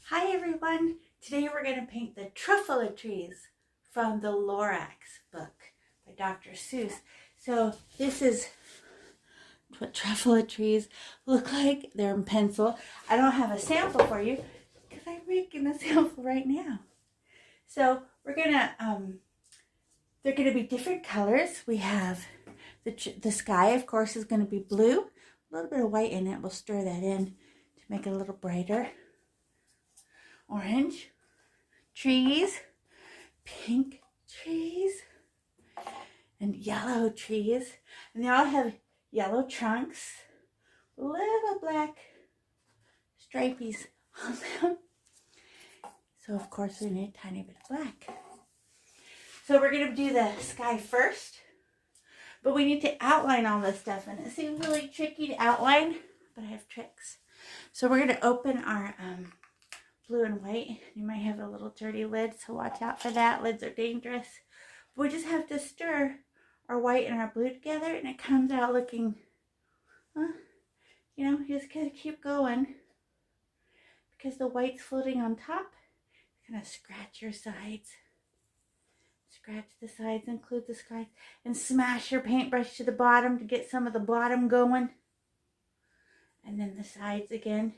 Hi everyone! Today we're going to paint the Truffula Trees from the Lorax book by Dr. Seuss. So this is what Truffula trees look like. They're in pencil. I don't have a sample for you because I'm making a sample right now. So we're going to, they're going to be different colors. We have the sky, of course, is going to be blue. A little bit of white in it. We'll stir that in to make it a little brighter. Orange trees, pink trees, and yellow trees. And they all have yellow trunks, little black stripies on them. So of course we need a tiny bit of black. So we're going to do the sky first, but we need to outline all this stuff, and it seems really tricky to outline, but I have tricks. So we're going to open our blue and white. You might have a little dirty lid, so watch out for that. Lids are dangerous. But we just have to stir our white and our blue together, and it comes out looking, you just gotta keep going, because the white's floating on top. It's gonna scratch your sides. Scratch the sides, include the sides, and smash your paintbrush to the bottom to get some of the bottom going. And then the sides again.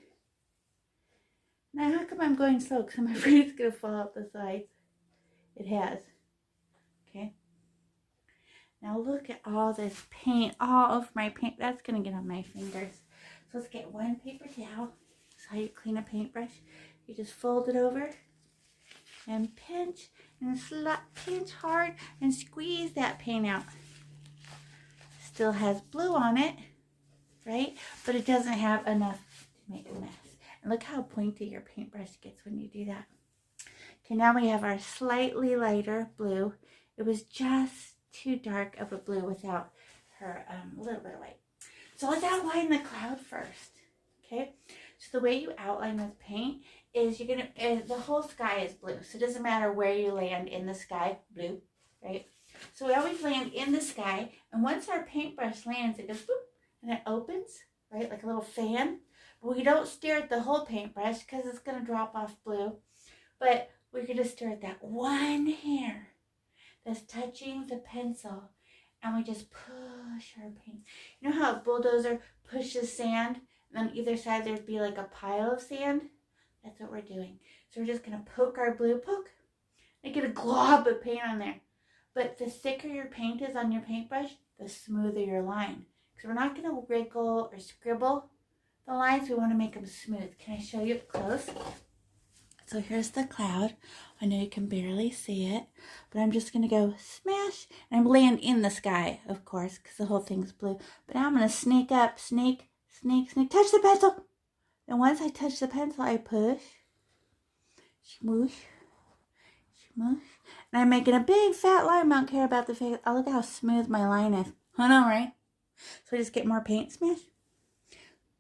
Now, how come I'm going slow? Because I'm afraid it's going to fall out the sides. It has. Okay. Now look at all this paint. All of my paint. That's going to get on my fingers. So let's get one paper towel. That's how you clean a paintbrush. You just fold it over and pinch and pinch hard and squeeze that paint out. Still has blue on it, right? But it doesn't have enough to make a mess. And look how pointy your paintbrush gets when you do that. Okay, now we have our slightly lighter blue. It was just too dark of a blue without her little bit of white. So let's outline the cloud first. Okay, so the way you outline with paint is you're gonna, the whole sky is blue. So it doesn't matter where you land in the sky, blue, right? So we always land in the sky, and once our paintbrush lands, it goes boop, and it opens, right, like a little fan. We don't stare at the whole paintbrush because it's going to drop off blue. But we're going to stare at that one hair that's touching the pencil. And we just push our paint. You know how a bulldozer pushes sand? And on either side there'd be like a pile of sand? That's what we're doing. So we're just going to poke our blue, poke. And get a glob of paint on there. But the thicker your paint is on your paintbrush, the smoother your line. Because we're not going to wriggle or scribble the lines. We want to make them smooth. Can I show you up close? So here's the cloud. I know you can barely see it, but I'm just going to go smash, and I'm laying in the sky, of course, because the whole thing's blue. But now I'm going to sneak up, sneak, sneak, sneak, touch the pencil. And once I touch the pencil, I push, smoosh, smoosh. And I'm making a big fat line. I don't care about the face. Oh, look how smooth my line is. I know, right? So I just get more paint, smash.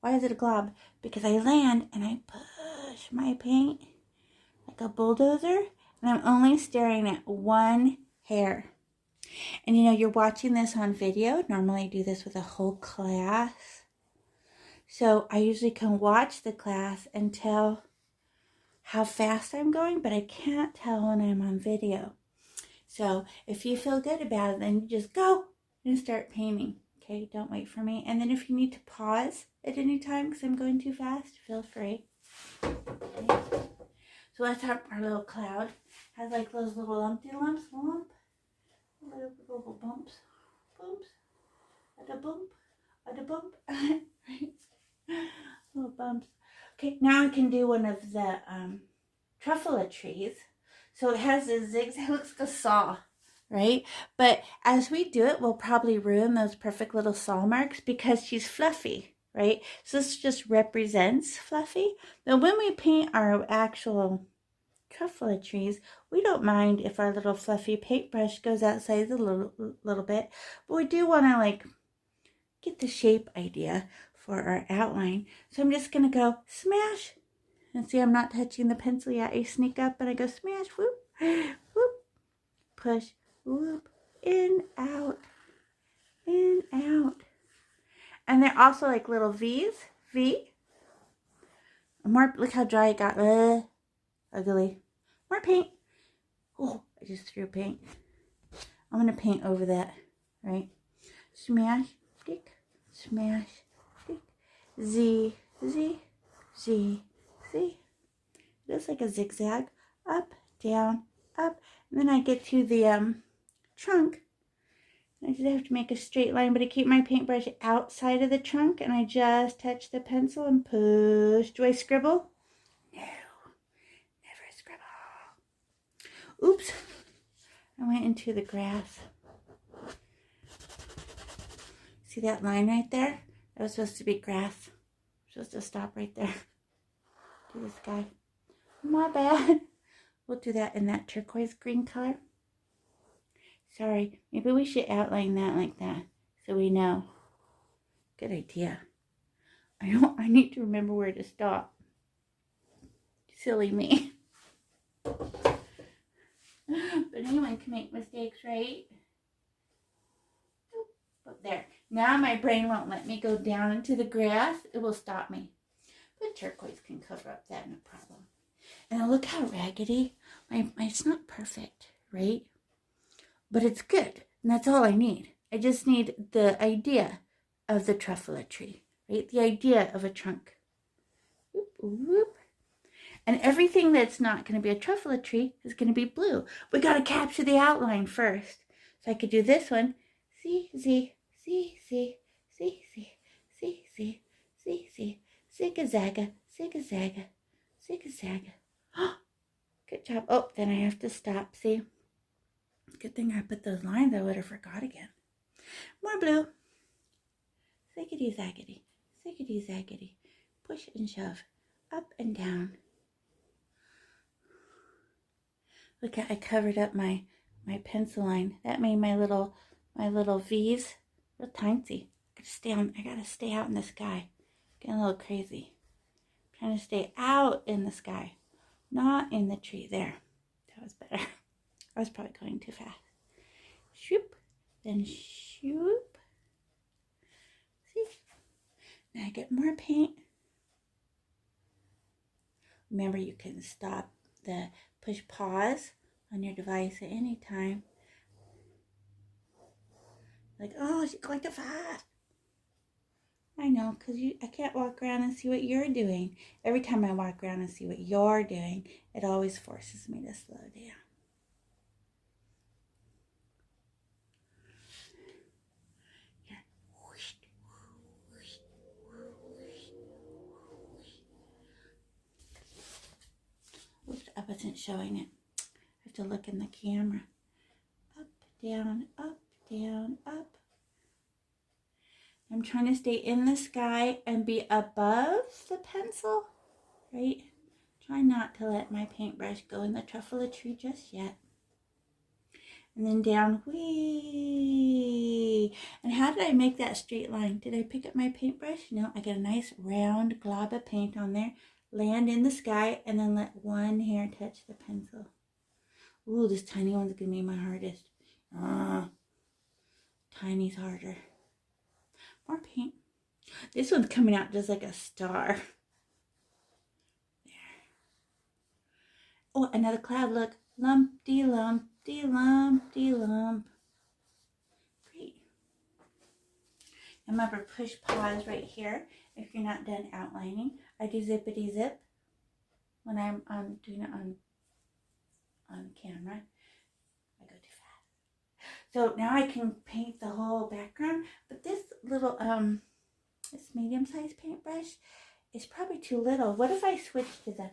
Why is it a glob? Because I land and I push my paint like a bulldozer, and I'm only staring at one hair. And you're watching this on video. Normally I do this with a whole class. So I usually can watch the class and tell how fast I'm going, but I can't tell when I'm on video. So if you feel good about it, then you just go and start painting. Okay, don't wait for me. And then if you need to pause at any time because I'm going too fast, feel free. Okay. So let's have our little cloud. Has like those little lumpy lumps, little bumps, a bump, right? Little bumps. Okay, now I can do one of the Truffula trees. So it has a zigzag, looks like a saw. Right? But as we do it, we'll probably ruin those perfect little saw marks because she's fluffy, right? So this just represents fluffy. But when we paint our actual Truffula trees, we don't mind if our little fluffy paintbrush goes outside a little bit. But we do want to get the shape idea for our outline. So I'm just going to go smash. And see, I'm not touching the pencil yet. I sneak up and I go smash, whoop, whoop, push, whoop, in, out, in, out. And they're also like little V's, V. More, look how dry it got. ugly. More paint. Oh, I just threw paint. I'm going to paint over that, right? Smash, stick, smash, stick. Z, Z, Z, Z. Just like a zigzag. Up, down, up. And then I get to the trunk. I just have to make a straight line, but I keep my paintbrush outside of the trunk, and I just touch the pencil and push. Do I scribble? No, never scribble. Oops, I went into the grass. See that line right there? That was supposed to be grass. I'm supposed to stop right there. Do this guy. My bad. We'll do that in that turquoise green color. Sorry, maybe we should outline that like that so we know. Good idea. I need to remember where to stop. Silly me. But anyone can make mistakes, right? But there. Now my brain won't let me go down into the grass. It will stop me. But turquoise can cover up that, no problem. And look how raggedy. It's not perfect, right? But it's good. And that's all I need. I just need the idea of the truffula tree, right? The idea of a trunk. Whoop, whoop. And everything that's not going to be a truffula tree is going to be blue. We got to capture the outline first. So I could do this one. C, Z, C, C, C, C, C, C, C, C, zigga-zagga, zigga-zagga, zigga-zagga. Good job. Oh, then I have to stop. See? Good thing I put those lines. I would have forgot again. More blue. Ziggity-zaggity, ziggity-zaggity. Push and shove. Up and down. Look, I covered up my pencil line. That made my little V's real tiny. I gotta stay out in the sky. Getting a little crazy. Trying to stay out in the sky, not in the tree. There. That was better. I was probably going too fast. Shoop. Then shoop. See? Now I get more paint. Remember, you can stop the push pause on your device at any time. Like, oh, she's going too fast. I know, because I can't walk around and see what you're doing. Every time I walk around and see what you're doing, it always forces me to slow down. Here. Oops, I wasn't showing it. I have to look in the camera. Up, down, up, down, up. I'm trying to stay in the sky and be above the pencil, right? Try not to let my paintbrush go in the truffula tree just yet. And then down, whee! And how did I make that straight line? Did I pick up my paintbrush? No, I get a nice round glob of paint on there, land in the sky, and then let one hair touch the pencil. Ooh, this tiny one's gonna be my hardest. Tiny's harder. More paint. This one's coming out just like a star. There. Oh, another cloud. Look. Lumpty, lumpty, lumpty, lump. Great. Remember, push pause right here if you're not done outlining. I do zippity zip when I'm doing it on camera. I go too fast. So now I can paint the whole background, but this little, this medium-sized paintbrush is probably too little. What if I switch to the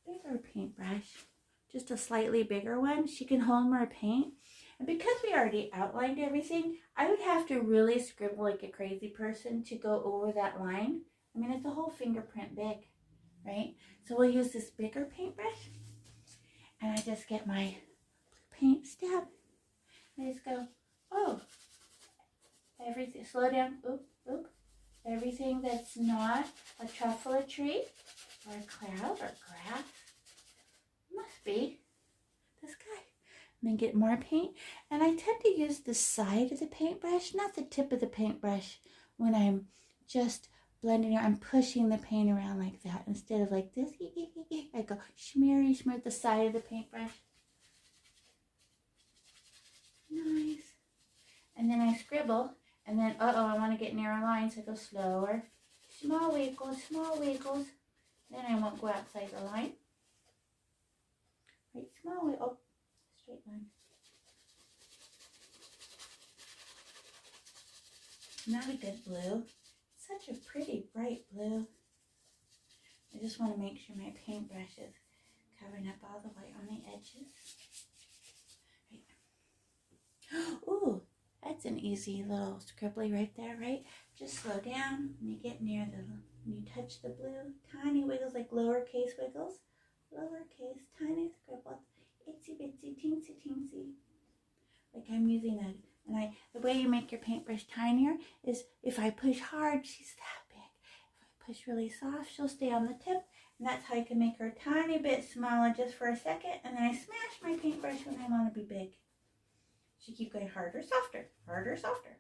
bigger paintbrush, just a slightly bigger one? She can hold more paint. And because we already outlined everything, I would have to really scribble like a crazy person to go over that line. I mean, it's a whole fingerprint big, right? So we'll use this bigger paintbrush, and I just get my paint stab. I just go, oh, everything, slow down, oop, oop. Everything that's not a truffula tree or a cloud or grass must be the sky. And then get more paint. And I tend to use the side of the paintbrush, not the tip of the paintbrush, when I'm just blending it. I'm pushing the paint around like that instead of like this. I go smear the side of the paintbrush. Nice. And then I scribble, and then, I want to get narrow lines, so I go slower. Small wiggles, small wiggles. Then I won't go outside the line. Right, small wiggle. Oh, straight line. Not a good blue. Such a pretty bright blue. I just want to make sure my paintbrush is covering up all the white on the edges. Right. Ooh, that's an easy little scribbly right there, right? Just slow down when you get near when you touch the blue. Tiny wiggles, like lowercase wiggles. Lowercase, tiny scribbles. Itsy bitsy, teensy teensy. Like I'm using the way you make your paintbrush tinier is if I push hard, she's that big. If I push really soft, she'll stay on the tip. And that's how I can make her a tiny bit smaller just for a second. And then I smash my paintbrush when I want to be big. She keep going harder, softer, harder, softer.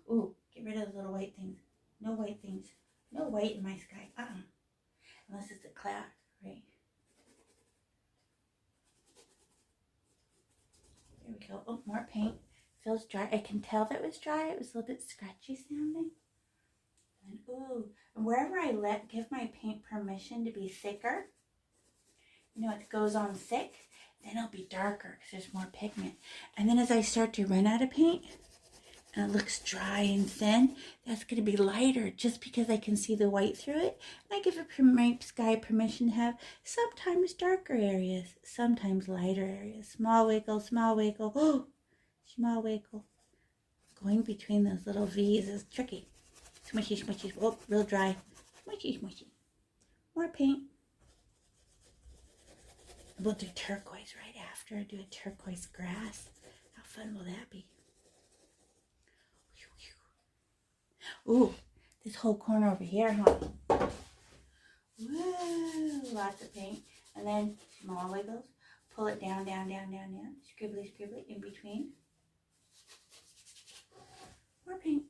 Ooh, get rid of the little white things. No white things. No white in my sky. Unless it's a cloud, right? There we go. Oh, more paint. Feels dry. I can tell that it was dry. It was a little bit scratchy sounding. And ooh, and wherever I give my paint permission to be thicker, it goes on thick, then it'll be darker because there's more pigment. And then as I start to run out of paint, and it looks dry and thin, that's going to be lighter just because I can see the white through it. And I give my sky permission to have sometimes darker areas, sometimes lighter areas. Small wiggle, small wiggle. Oh, small wiggle. Going between those little V's is tricky. Smushy, smushy. Oh, real dry. Smushy, smushy. More paint. We'll do turquoise right after. Do a turquoise grass. How fun will that be? Ooh, this whole corner over here, huh? Woo, lots of paint. And then small wiggles. Pull it down, down, down, down, down. Scribbly, scribbly in between. More paint.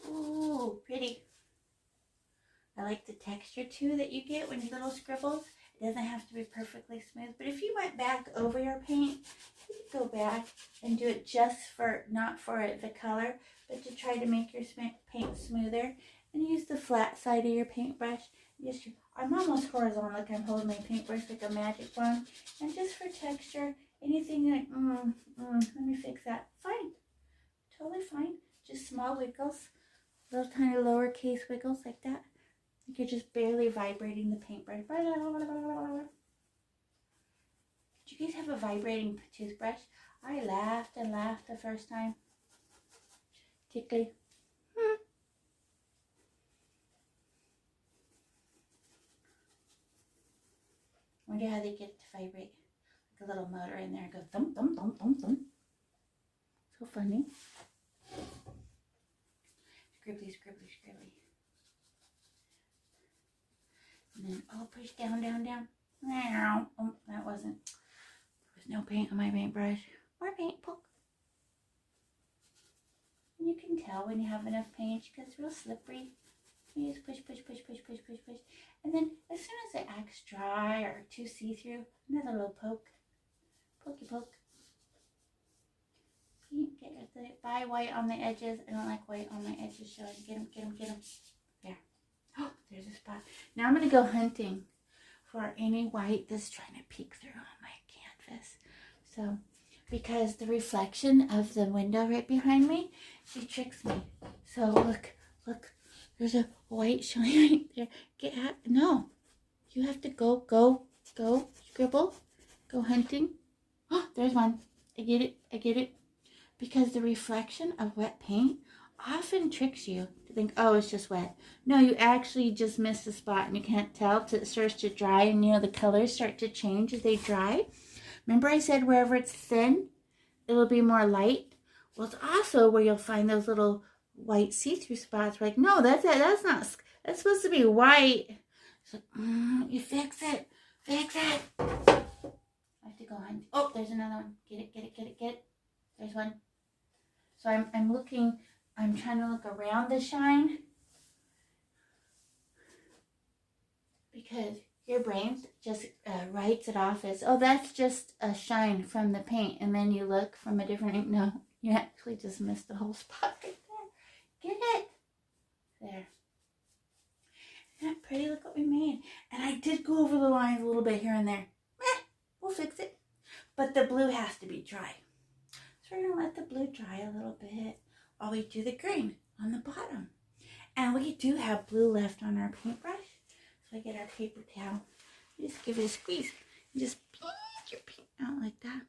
Ooh, pretty. I like the texture too that you get when you little scribbles. It doesn't have to be perfectly smooth, but if you went back over your paint, you could go back and do it just for, not for the color, but to try to make your paint smoother. And use the flat side of your paintbrush. I'm almost horizontal, like I'm holding my paintbrush like a magic wand. And just for texture, anything like, let me fix that. Fine, totally fine. Just small wiggles, little tiny lowercase wiggles like that. You're just barely vibrating the paintbrush. Did you guys have a vibrating toothbrush? I laughed and laughed the first time. Tickly. Wonder how they get it to vibrate. Like a little motor in there. Go thump, thump, thump, thump, thump. So funny. Scribbly, scribbly, scribbly. And then, push down, down, down. Oh, that wasn't. There was no paint on my paintbrush. More paint, poke. And you can tell when you have enough paint because it's real slippery. You just push, push, push, push, push, push, push. And then as soon as it acts dry or too see-through, another little poke. Pokey poke. See, get the buy white on the edges. I don't like white on my edges showing. Get them, get them, get them. There. Oh, there's a spot. Now I'm going to go hunting for any white that's trying to peek through on my canvas. So, because the reflection of the window right behind me, she tricks me. So look, look, there's a white showing right there. Get out. No, you have to go, scribble, go hunting. Oh, there's one. I get it, I get it. Because the reflection of wet paint often tricks you to think, oh, it's just wet. No, you actually just missed a spot and you can't tell till it starts to dry and the colors start to change as they dry. Remember I said wherever it's thin, it'll be more light? Well, it's also where you'll find those little white see-through spots. We're like, no, that's supposed to be white. It's like, you fix it. Fix it. I have to go on. Oh, there's another one. Get it, get it, get it, get it. There's one. So I'm looking, I'm trying to look around the shine because your brain just writes it off as, oh, that's just a shine from the paint. And then you look from a different, no, you actually just missed the whole spot right there. Get it. There. Isn't that pretty? Look what we made. And I did go over the lines a little bit here and there. We'll fix it. But the blue has to be dry. So we're going to let the blue dry a little bit while we do the green on the bottom. And we do have blue left on our paintbrush. So I get our paper towel. You just give it a squeeze. You just paint your paint out like that.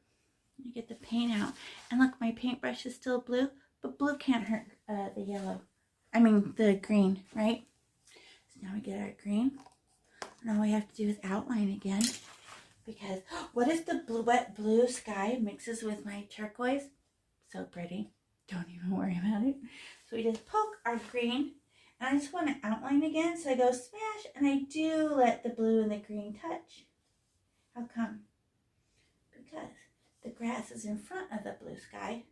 You get the paint out. And look, my paintbrush is still blue, but blue can't hurt the yellow. I mean the green, right? So now we get our green. And all we have to do is outline again. Because what if the wet blue sky mixes with my turquoise? So pretty. Don't even worry about it. So we just poke our green. And I just want to outline again. So I go smash. And I do let the blue and the green touch. How come? Because the grass is in front of the blue sky.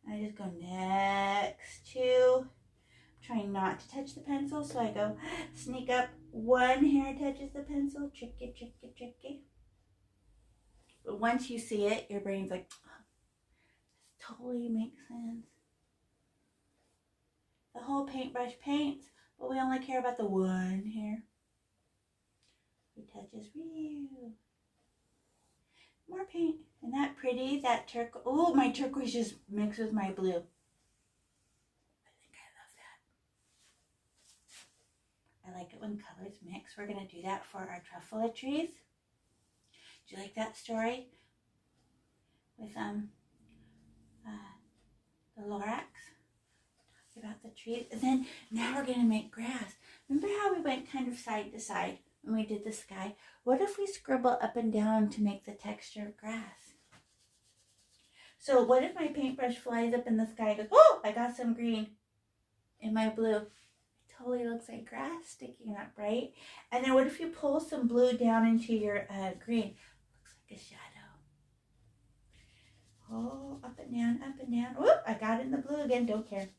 And I just go next to. Trying not to touch the pencil. So I go sneak up. One hair touches the pencil. Tricky, tricky, tricky. But once you see it, your brain's like, oh, this totally makes sense. The whole paintbrush paints, but we only care about the one hair. It touches real. More paint. Isn't that pretty? That turquoise. Oh, my turquoise just mixed with my blue. I think I love that. I like it when colors mix. We're going to do that for our Truffula trees. Do you like that story with the Lorax? Talk about the trees. And then now we're going to make grass. Remember how we went kind of side to side when we did the sky? What if we scribble up and down to make the texture of grass? So what if my paintbrush flies up in the sky and goes, oh, I got some green in my blue. It totally looks like grass sticking up, right? And then what if you pull some blue down into your green? Looks like a shadow. Oh, up and down, up and down. Whoop, I got it in the blue again. Don't care.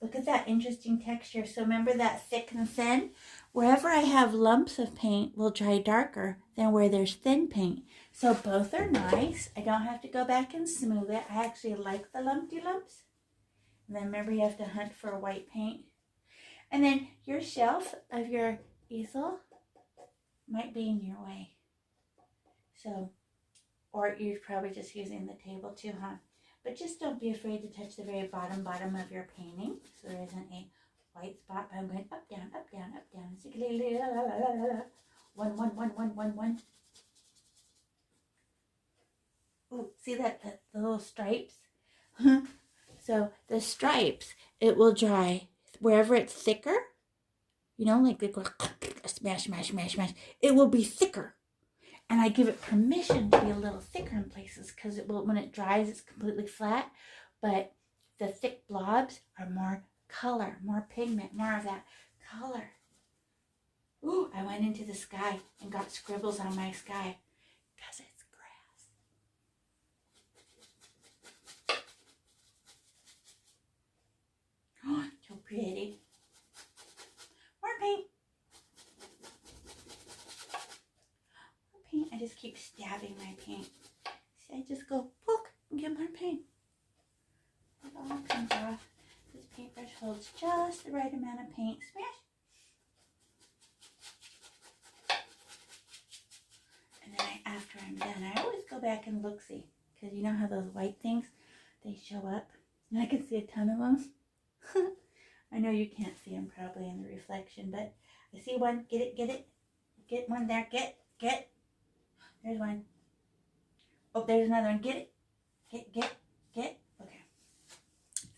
Look at that interesting texture. So remember that thick and thin? Wherever I have lumps of paint will dry darker than where there's thin paint. So both are nice. I don't have to go back and smooth it. I actually like the lumpy lumps. And then remember you have to hunt for white paint. And then your shelf of your easel might be in your way. So, or you're probably just using the table too, huh? But just don't be afraid to touch the very bottom of your painting. So there isn't a white spot. But I'm going up, down, up, down, up, down. One, one, one, one, one, one. Oh, see that the little stripes? So the stripes, it will dry wherever it's thicker. You know, like they go smash, smash, smash, smash. It will be thicker. And I give it permission to be a little thicker in places because it will, when it dries, it's completely flat. But the thick blobs are more color, more pigment, more of that color. Ooh, I went into the sky and got scribbles on my sky because it's grass. Oh, so pretty. More paint. I just keep stabbing my paint. See, I just go poke and get more paint. It all comes off. This paintbrush holds just the right amount of paint. Smash. And then after I'm done, I always go back and look-see. Because you know how those white things, they show up? And I can see a ton of them. I know you can't see them probably in the reflection, but I see one. Get it, get it. Get one there. Get. There's one. Oh, there's another one. Get it. Get. Okay.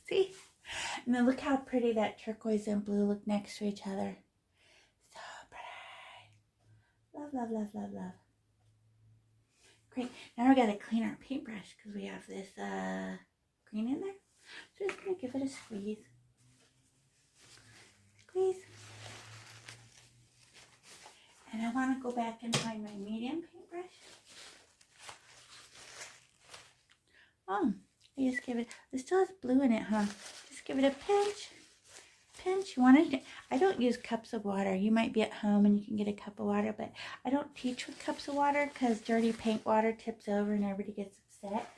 See? And then look how pretty that turquoise and blue look next to each other. So pretty. Love, love, love, love, love. Great. Now we got to clean our paintbrush because we have this green in there. So just going to give it a squeeze. Squeeze. And I want to go back and find my medium paintbrush. Oh, I just give it, it still has blue in it, huh? Just give it a pinch. Pinch. You want to, I don't use cups of water. You might be at home and you can get a cup of water, but I don't teach with cups of water because dirty paint water tips over and everybody gets upset.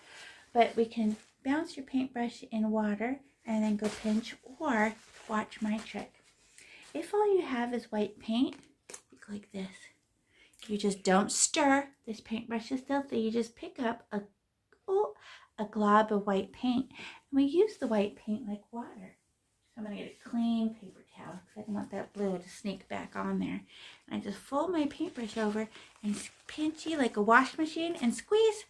But we can bounce your paintbrush in water and then go pinch, or watch my trick. If all you have is white paint, you go like this. You just don't stir. This paintbrush is filthy. You just pick up a glob of white paint. And we use the white paint like water. So I'm going to get a clean paper towel because I don't want that blue to sneak back on there. And I just fold my paintbrush over and pinchy like a wash machine and squeeze.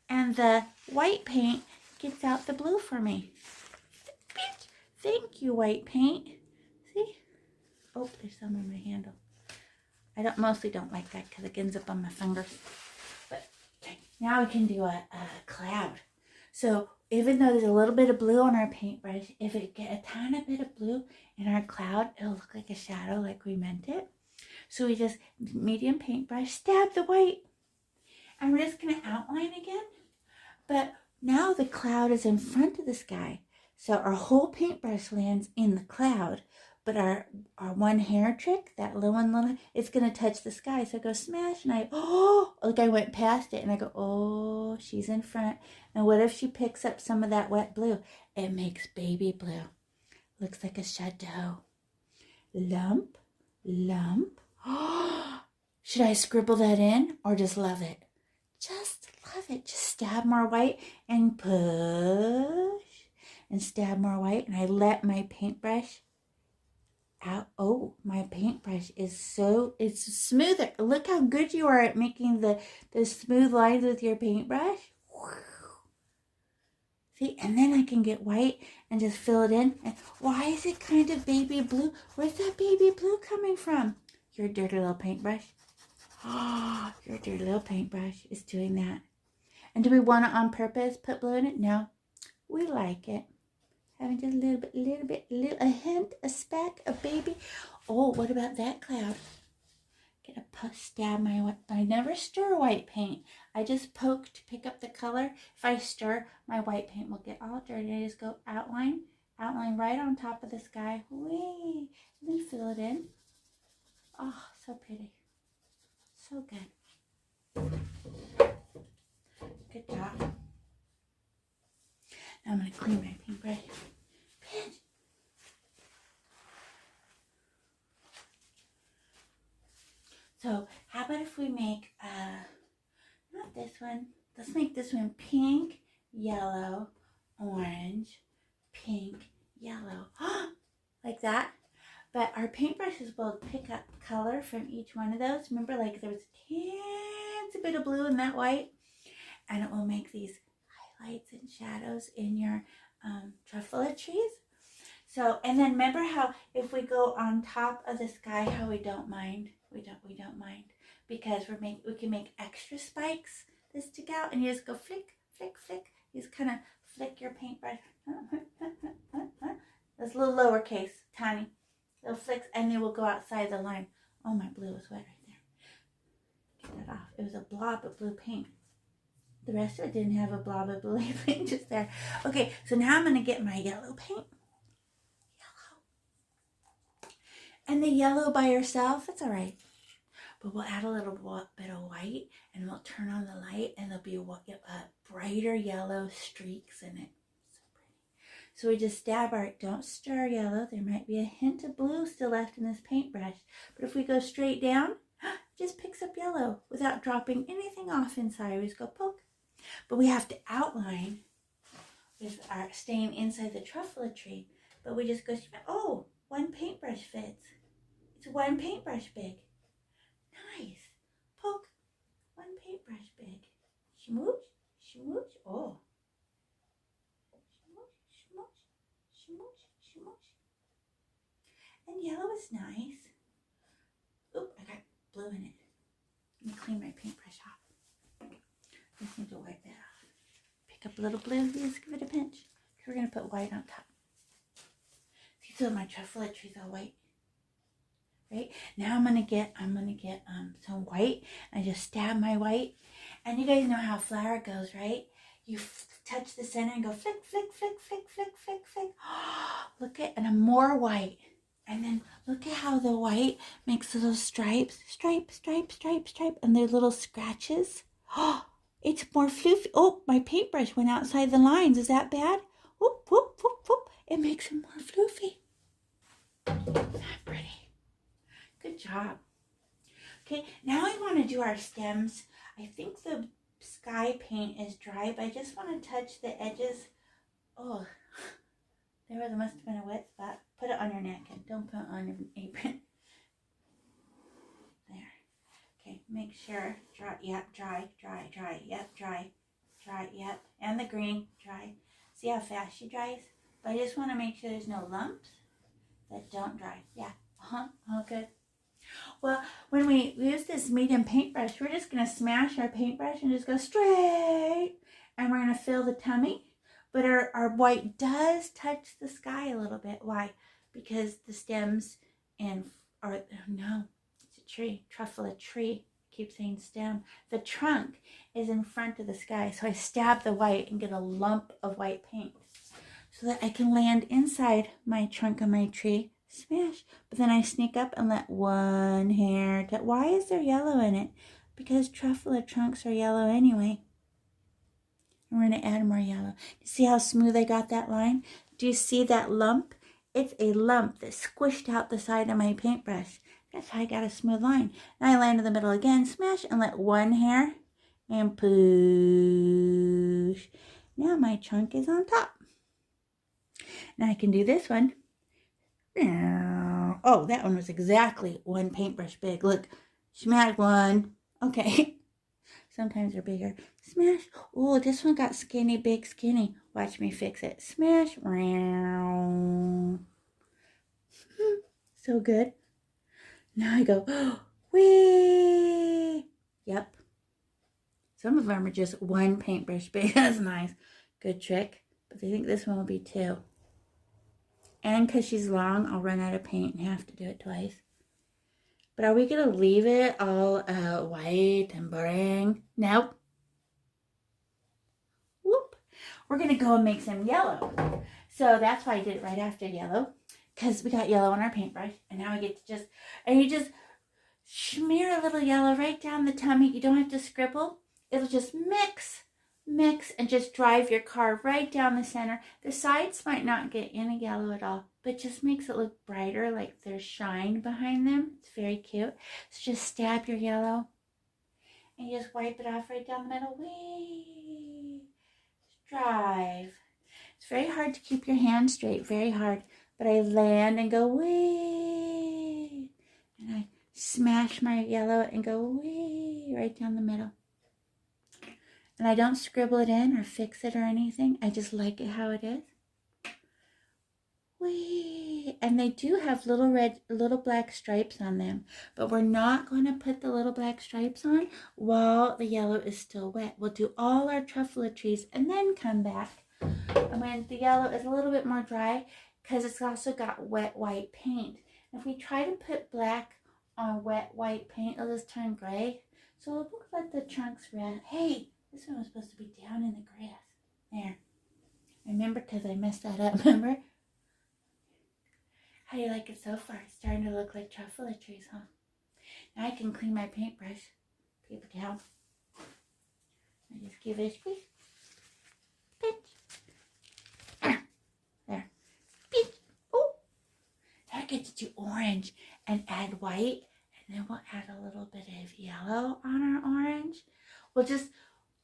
And the white paint gets out the blue for me. Thank you, white paint. See? Oh, there's some on my handle. I mostly don't like that because it ends up on my fingers. But now we can do a cloud. So even though there's a little bit of blue on our paintbrush, if it get a tiny bit of blue in our cloud, it'll look like a shadow like we meant it. So we just medium paintbrush, stab the white. And we're just going to outline again. But now the cloud is in front of the sky. So our whole paintbrush lands in the cloud. But our one hair trick, that little one, it's going to touch the sky. So I go smash and like I went past it and I go, oh, she's in front. And what if she picks up some of that wet blue? It makes baby blue. Looks like a shadow. Lump, lump. Should I scribble that in or just love it? Just love it. Just stab more white and push and stab more white. And I let my paintbrush out. Oh, my paintbrush is it's smoother. Look how good you are at making the smooth lines with your paintbrush. See, and then I can get white and just fill it in. And why is it kind of baby blue? Where's that baby blue coming from? Your dirty little paintbrush. Oh, your dirty little paintbrush is doing that. And do we want it on purpose? Put blue in it? No, we like it. Having just a hint, a speck, a baby. Oh, what about that cloud? Get a puff, stab my white. I never stir white paint. I just poke to pick up the color. If I stir, my white paint will get all dirty. I just go outline right on top of the sky. Whee! And then fill it in. Oh, so pretty. So good. Good job. Now I'm going to clean my paintbrush. Pinch. So how about if we make, not this one, let's make this one pink, yellow, orange, pink, yellow, like that. But our paintbrushes will pick up color from each one of those. Remember, like there was a teensy bit of blue in that white, and it will make these highlights and shadows in your Truffula trees. So, and then remember how if we go on top of the sky, how we don't mind. We don't mind because we can make extra spikes that stick out, and you just go flick, flick, flick. You just kind of flick your paintbrush. That's a little lowercase, tiny little flicks, and they will go outside the line. Oh, my blue is wet right there. Get that off. It was a blob of blue paint. The rest of it didn't have a blob of blue paint just there. Okay, so now I'm going to get my yellow paint. And the yellow by yourself, it's all right. But we'll add a little bit of white and we'll turn on the light and there'll be brighter yellow streaks in it. So pretty. So we just stab our, don't stir yellow. There might be a hint of blue still left in this paintbrush. But if we go straight down, it just picks up yellow without dropping anything off inside. We just go poke. But we have to outline with our staying inside the Truffula tree. But we just go, oh, one paintbrush fits. It's one paintbrush big. Nice. Poke. One paintbrush big. Schmooch, schmooch. Oh. Schmooch, schmooch, schmooch, schmooch. And yellow is nice. Oop, I got blue in it. Let me clean my paintbrush off. Just need to wipe that off. Pick up a little blue. Just give it a pinch. We're going to put white on top. See, so my truffula tree's all white. Right? Now I'm gonna get some white. I just stab my white. And you guys know how flour goes, right? You touch the center and go flick, flick, flick, flick, flick, flick, flick. Look at, and more white. And then look at how the white makes little stripes, stripe, stripe, stripe, stripe, and they're little scratches. Oh, it's more fluffy. Oh, my paintbrush went outside the lines. Is that bad? Whoop, whoop, whoop, whoop. It makes it more fluffy. Not pretty. Good job. Okay, now I want to do our stems. I think the sky paint is dry, but I just want to touch the edges. Oh, there must have been a wet spot. Put it on your napkin. Don't put it on your apron. There. Okay, make sure. Dry. Yep, dry, dry, dry. Yep, dry, dry. Yep. And the green, dry. See how fast she dries? But I just want to make sure there's no lumps that don't dry. Yeah. Oh, good. Well, when we use this medium paintbrush, we're just going to smash our paintbrush and just go straight. And we're going to fill the tummy. But our white does touch the sky a little bit. Why? Because the stems no, it's a tree. Truffula tree. I keep saying stem. The trunk is in front of the sky. So I stab the white and get a lump of white paint. So that I can land inside my trunk of my tree. Smash. But then I sneak up and let one hair touch. Why is there yellow in it? Because truffula trunks are yellow anyway. And we're going to add more yellow. See how smooth I got that line? Do you see that lump? It's a lump that squished out the side of my paintbrush. That's how I got a smooth line. Now I land in the middle again. Smash and let one hair and push. Now my trunk is on top. Now I can do this one. Oh, that one was exactly one paintbrush big. Look, smash one. Okay. Sometimes they're bigger. Smash. Oh, this one got skinny, big, skinny. Watch me fix it. Smash. So good. Now I go, whee. Yep. Some of them are just one paintbrush big. That's nice. Good trick. But I think this one will be two. And because she's long, I'll run out of paint and have to do it twice. But are we going to leave it all white and boring? Nope. Whoop. We're going to go and make some yellow. So that's why I did it right after yellow. Because we got yellow on our paintbrush. And now I get to you just smear a little yellow right down the tummy. You don't have to scribble. It'll just mix, and just drive your car right down the center. The sides might not get any yellow at all, but just makes it look brighter, like there's shine behind them. It's very cute. So just stab your yellow and you just wipe it off right down the middle. Whee! Drive. It's very hard to keep your hand straight, very hard. But I land and go whee! And I smash my yellow and go whee! Right down the middle. And I don't scribble it in or fix it or anything. I just like it how it is. Whee! And they do have little black stripes on them. But we're not going to put the little black stripes on while the yellow is still wet. We'll do all our truffula trees and then come back. And when the yellow is a little bit more dry, because it's also got wet white paint. If we try to put black on wet white paint, it'll just turn gray. So we'll let the trunks red. Hey! This one was supposed to be down in the grass. There. Remember, because I messed that up, remember? How do you like it so far? It's starting to look like truffula trees, huh? Now I can clean my paintbrush. Paper towel. I just give it a squeeze. Pinch. There. Pinch. Oh! Now I get to do orange and add white. And then we'll add a little bit of yellow on our orange.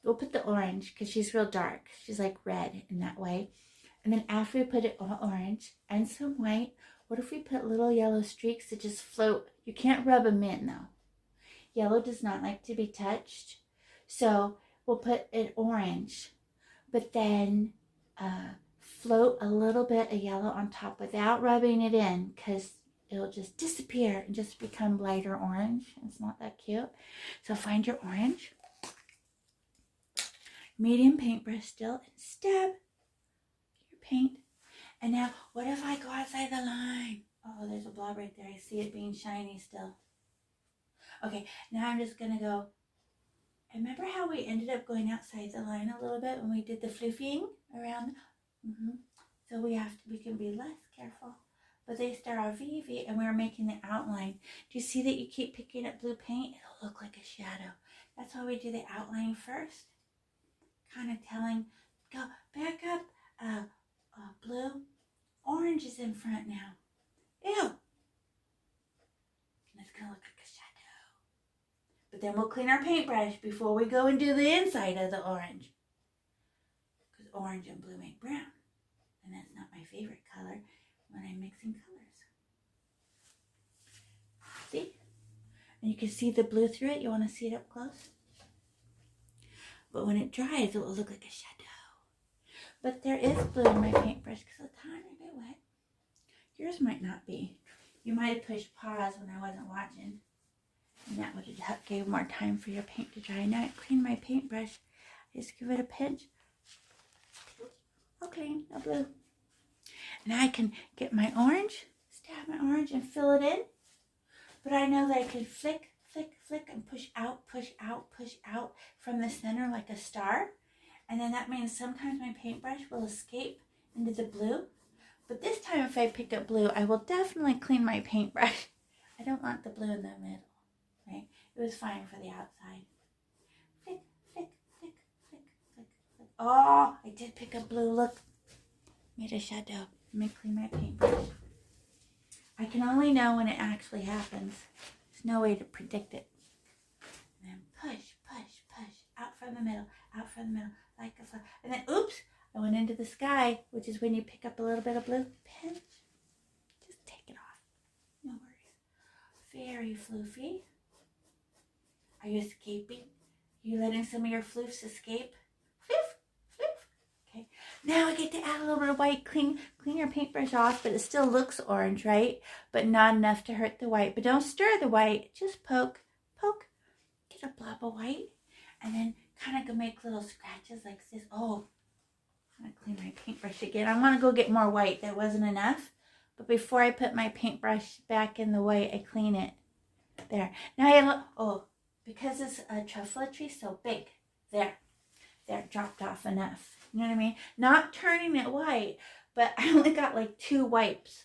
We'll put the orange because she's real dark. She's like red in that way. And then after we put it all orange and some white, what if we put little yellow streaks that just float? You can't rub them in though. Yellow does not like to be touched. So we'll put it orange, but then float a little bit of yellow on top without rubbing it in because it'll just disappear and just become lighter orange. It's not that cute. So find your orange. Medium paintbrush still, and stab your paint. And now, what if I go outside the line? Oh, there's a blob right there. I see it being shiny still. Okay, now I'm just going to go. Remember how we ended up going outside the line a little bit when we did the floofing around? So we can be less careful. But they start off V, and we were making the outline. Do you see that you keep picking up blue paint? It'll look like a shadow. That's why we do the outline first. Kind of telling, go back up, blue. Orange is in front now. Ew. It's going to look like a shadow. But then we'll clean our paintbrush before we go and do the inside of the orange. Because orange and blue make brown. And that's not my favorite color when I'm mixing colors. See? And you can see the blue through it. You want to see it up close? But when it dries, it will look like a shadow. But there is blue in my paintbrush because it's a tiny bit wet. Yours might not be. You might have pushed pause when I wasn't watching. And that would have gave more time for your paint to dry. Now I clean my paintbrush. I just give it a pinch. All clean, no blue. Now I can get my orange, stab my orange and fill it in. But I know that I can flick, and push out from the center like a star. And then that means sometimes my paintbrush will escape into the blue. But this time if I pick up blue, I will definitely clean my paintbrush. I don't want the blue in the middle, right? It was fine for the outside. Flick. Oh, I did pick up blue. Look, made a shadow. Let me clean my paintbrush. I can only know when it actually happens. There's no way to predict it. And then push, out from the middle, like a flower. And then, oops, I went into the sky, which is when you pick up a little bit of blue. Pinch. Just take it off. No worries. Very floofy. Are you escaping? Are you letting some of your floofs escape? Floof. Okay. Now I get to add a little bit of white. Clean your paintbrush off, but it still looks orange, right? But not enough to hurt the white. But don't stir the white. Just poke. Get a blob of white. And then kind of go make little scratches like this. Oh, I'm going to clean my paintbrush again. I want to go get more white. That wasn't enough. But before I put my paintbrush back in the white, I clean it. There. Now because this Truffula tree is so big. There, dropped off enough. You know what I mean? Not turning it white, but I only got like 2 wipes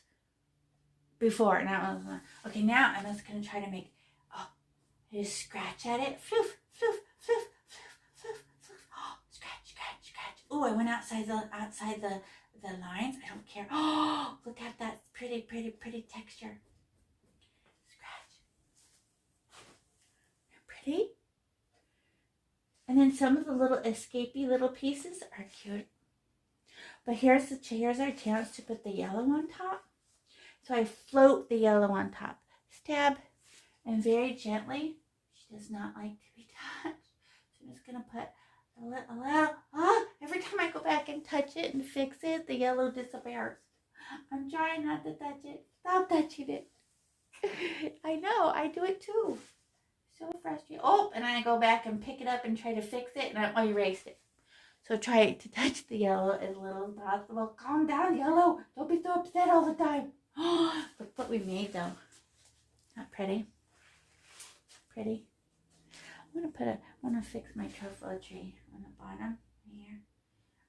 before. Now, okay, now I'm just going to try to make, just scratch at it. Floof. Scratch. Oh, I went outside the lines. I don't care. Oh, look at that pretty texture. Scratch. Pretty. And then some of the little escapey little pieces are cute. But here's our chance to put the yellow on top. So I float the yellow on top. Stab. And very gently. She does not like to be touched. So I'm just going to put a little, every time I go back and touch it and fix it, the yellow disappears. I'm trying not to touch it. Stop touching it. I know, I do it too. So frustrating. Oh, and I go back and pick it up and try to fix it, and I erased it. So try to touch the yellow as little as possible. Calm down, yellow. Don't be so upset all the time. Look what we made, though. Not pretty. Pretty. I want to fix my truffula tree on the bottom here.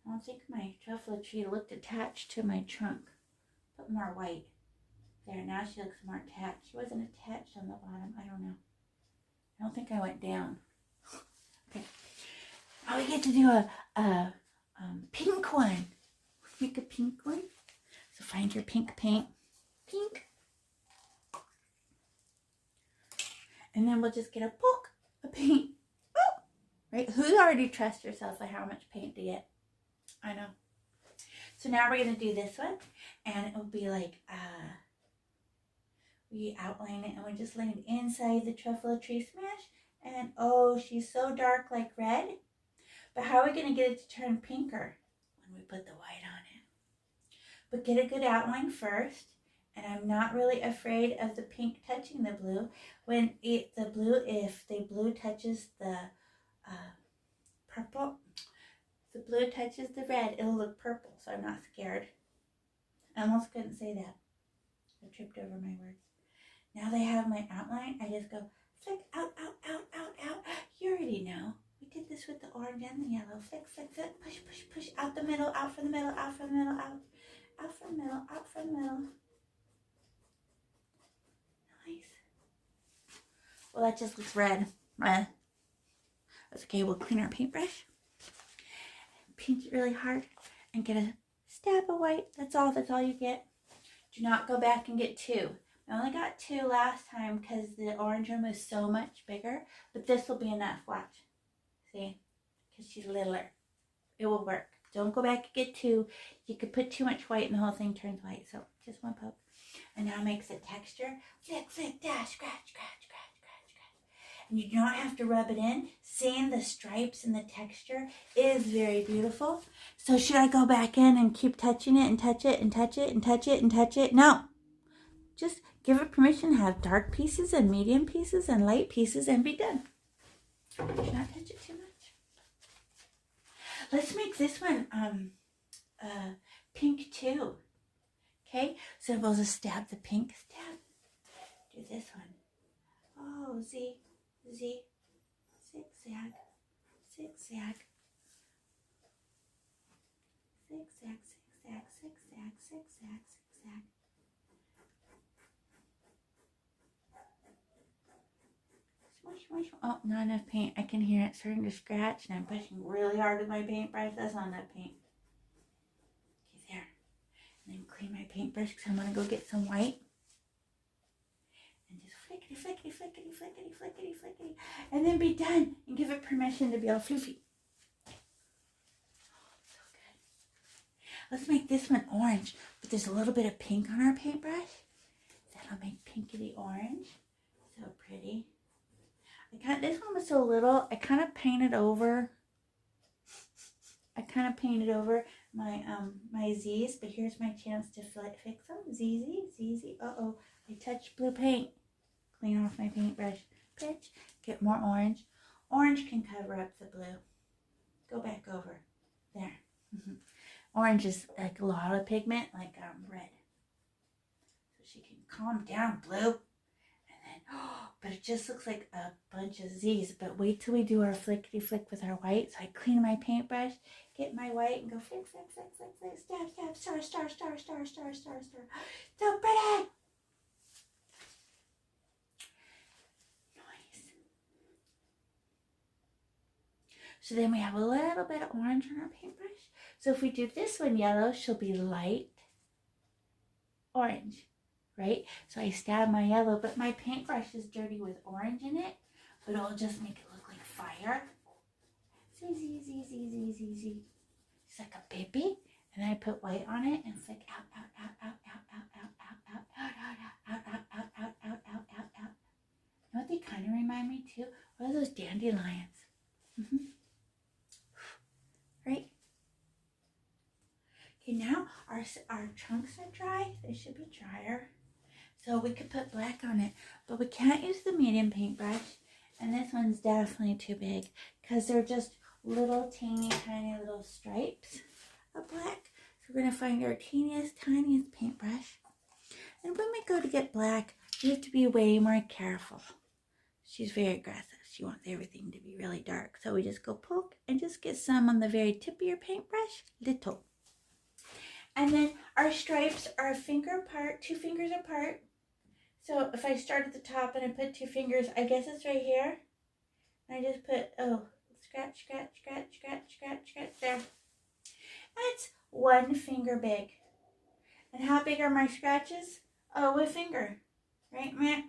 I don't think my truffula tree looked attached to my trunk. Put more white. There, now she looks more attached. She wasn't attached on the bottom. I don't know. I don't think I went down. Okay. Now we get to do a pink one. Make a pink one. So find your pink paint. Pink. And then we'll just get a poke of paint. Oh, right? Who already trusts yourself at how much paint to get? I know. So now we're going to do this one. And it will be like, we outline it and we just land inside the Truffula Tree smash. And oh, she's so dark like red. But how are we going to get it to turn pinker when we put the white on it? But get a good outline first. And I'm not really afraid of the pink touching the blue. If the blue touches the purple, If the blue touches the red, it'll look purple, so I'm not scared. I almost couldn't say that. I tripped over my words. Now they have my outline. I just go flick, out, out, out, out, out. You already know. We did this with the orange and the yellow. Flick, flick, flick, push, push, push. Out the middle, out from the middle, out from the middle, out. Out from the middle, out from the middle. Nice. Well, that just looks red. That's okay. We'll clean our paintbrush. Paint it really hard and get a stab of white. That's all you get. Do not go back and get two. I only got two last time because the orange one was so much bigger, but this will be enough. Watch. See? Because she's littler. It will work. Don't go back and get two. You could put too much white and the whole thing turns white. So just one poke. And now makes a texture. Flick, flick, dash, scratch, scratch, scratch, scratch, scratch. And you do not have to rub it in. Seeing the stripes and the texture is very beautiful. So should I go back in and keep touching it and touch it and touch it and touch it and touch it? No. Just give it permission to have dark pieces and medium pieces and light pieces and be done. Do not touch it too much. Let's make this one pink too. Okay, so we'll just stab the pink stab. Do this one. Oh, Z, Z, zigzag, zigzag, zigzag, zigzag, zigzag, zigzag, zigzag. Smush, smush. Oh, not enough paint. I can hear it starting to scratch, and I'm pushing really hard with my paintbrush. That's not enough paint. Okay, there. And then clean my paintbrush because I'm going to go get some white. And just flickety, flickety, flickety, flickety, flickety, flickety. And then be done and give it permission to be all floofy. Oh, so good. Let's make this one orange, but there's a little bit of pink on our paintbrush. That'll make pinkety orange. So pretty. This one was so little, I kind of painted over my my Z's, but here's my chance to fix them. ZZ. Uh-oh, I touched blue paint. Clean off my paintbrush. Pitch, get more orange. Orange can cover up the blue. Go back over. There. Orange is like a lot of pigment, like red. So she can calm down, blue. But it just looks like a bunch of Z's. But wait till we do our flickety flick with our white. So I clean my paintbrush, get my white, and go flick, flick, flick, flick, flick, stab, stab, star, star, star, star, star, star, star. So pretty! Nice. So then we have a little bit of orange on our paintbrush. So if we do this one yellow, she'll be light orange. Right? So I stab my yellow, but my paintbrush is dirty with orange in it, but it'll just make it look like fire. Z. It's like a baby. And then I put white on it and flick out, out, out, out, out, out, out, out, out, out, out, out, out, out, out, out, out, out. You know what they kind of remind me too? What are those dandelions? Right? Okay, now our chunks are dry. They should be drier. So we could put black on it, but we can't use the medium paintbrush. And this one's definitely too big because they're just little teeny tiny little stripes of black. So we're going to find our tiniest paintbrush. And when we go to get black, you have to be way more careful. She's very aggressive. She wants everything to be really dark. So we just go poke and just get some on the very tip of your paintbrush, little. And then our stripes are a finger apart, 2 fingers apart. So if I start at the top and I put 2 fingers, I guess it's right here. And I just put, scratch, scratch, scratch, scratch, scratch, scratch, there. That's 1 finger big. And how big are my scratches? Oh, a finger. Right, Matt?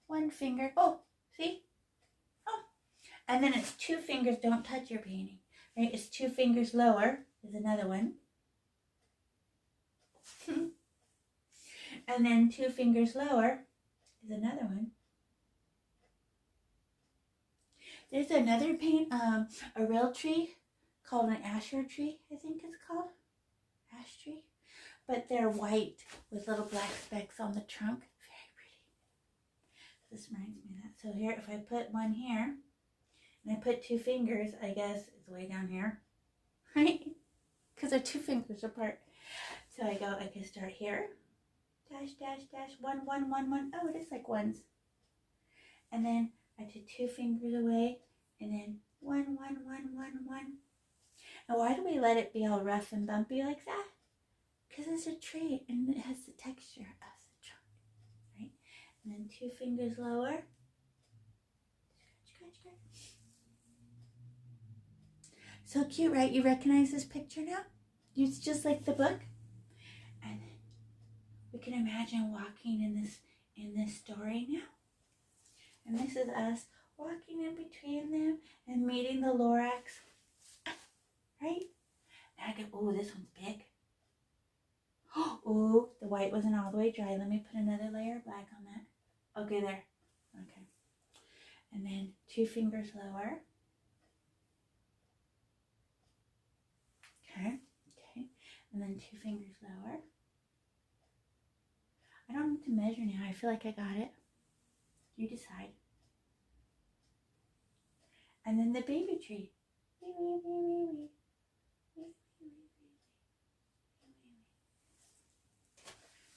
1 finger. Oh, see? Oh. And then it's 2 fingers, don't touch your painting. Right, it's 2 fingers lower is another one. And then 2 fingers lower is another one. There's another paint, a real tree called an asher tree, I think it's called. Ash tree. But they're white with little black specks on the trunk. Very pretty. This reminds me of that. So here, if I put one here, And I put 2 fingers, I guess, it's way down here, right? Because they're 2 fingers apart. So I can start here, dash, dash, dash, 1, 1, 1, 1. Oh, it is like ones. And then I did 2 fingers away, and then 1, 1, 1, 1, 1. Now, why do we let it be all rough and bumpy like that? Because it's a tree, and it has the texture of the trunk, right? And then 2 fingers lower. Scratch, scratch, scratch. So cute, right? You recognize this picture now? It's just like the book. And then we can imagine walking in this story now. And this is us walking in between them and meeting the Lorax, right? Now I go, oh, this one's big. Oh, the white wasn't all the way dry. Let me put another layer of black on that. Okay, there. Okay. And then 2 fingers lower. Okay. Okay. And then 2 fingers lower. I don't need to measure now. I feel like I got it. You decide. And then the baby tree.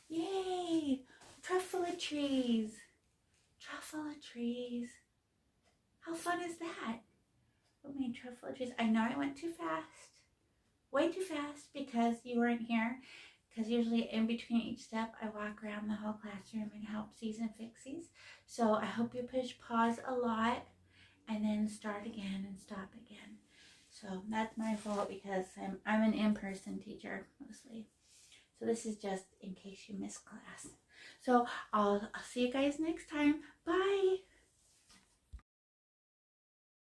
Yay! Truffula trees. Truffula trees. How fun is that? Who made truffula trees? I know I went too fast. Way too fast because you weren't here. Because usually in between each step, I walk around the whole classroom and help season Pixies. So I hope you push pause a lot and then start again and stop again. So that's my fault because I'm an in-person teacher mostly. So this is just in case you miss class. So I'll see you guys next time. Bye.